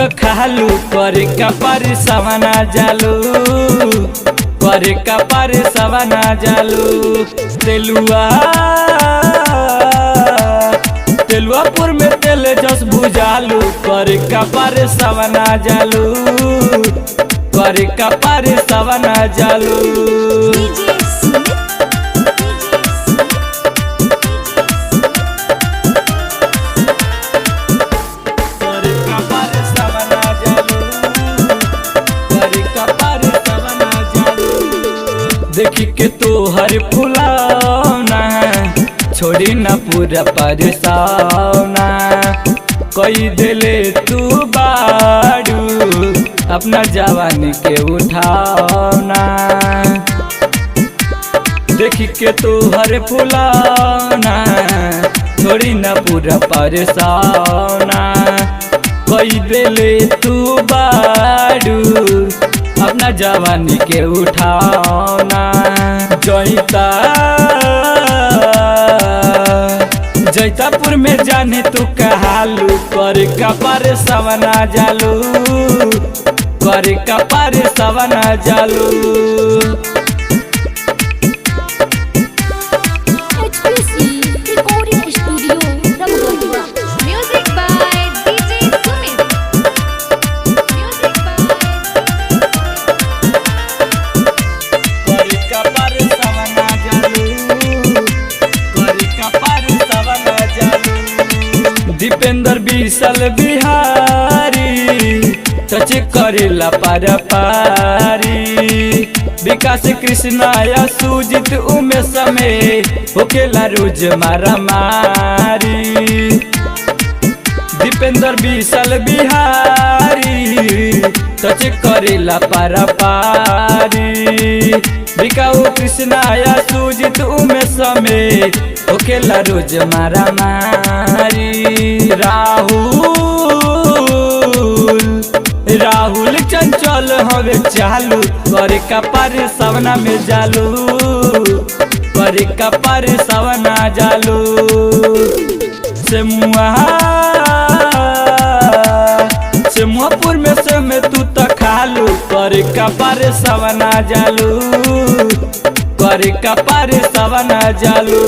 तो खालू करे कपार सवना जालू करे कपार सवना जालू तेलुआपुर में तेल जस बुझालू करे कपार सवना जालू करे कपार सवना जालू देखी के तो हर फुलाना छोड़ी न पूरा परसावना कई दिले तू बाड़ू अपना जवानी के उठावना देखी के तो हर फुलाना छोड़ी न पूरा परसावना कई दिले तू बाड़ू अपना जवानी के उठाना जैतापुर में जाने तू कहालू करे कपार सवना जालू करे कपार सवना जालू दीपेंद्र विशाल बिहारी टच करेला पार पारी विकास कृष्णा या सुजित उमेश में होकेला रोज मारा मारी दीपेंद्र विशाल बिहारी टच करेला पार पारी विकास कृष्णा या सुजित उमेश में होकेला रोज मारा मारी राहुल चंचल हवे चालू करे कपार सवना में जालू करे कपार सवना जालू सेमुआपुर में से में तू तो खालू करे कपार सवना जालू करे कपार सवना जालू।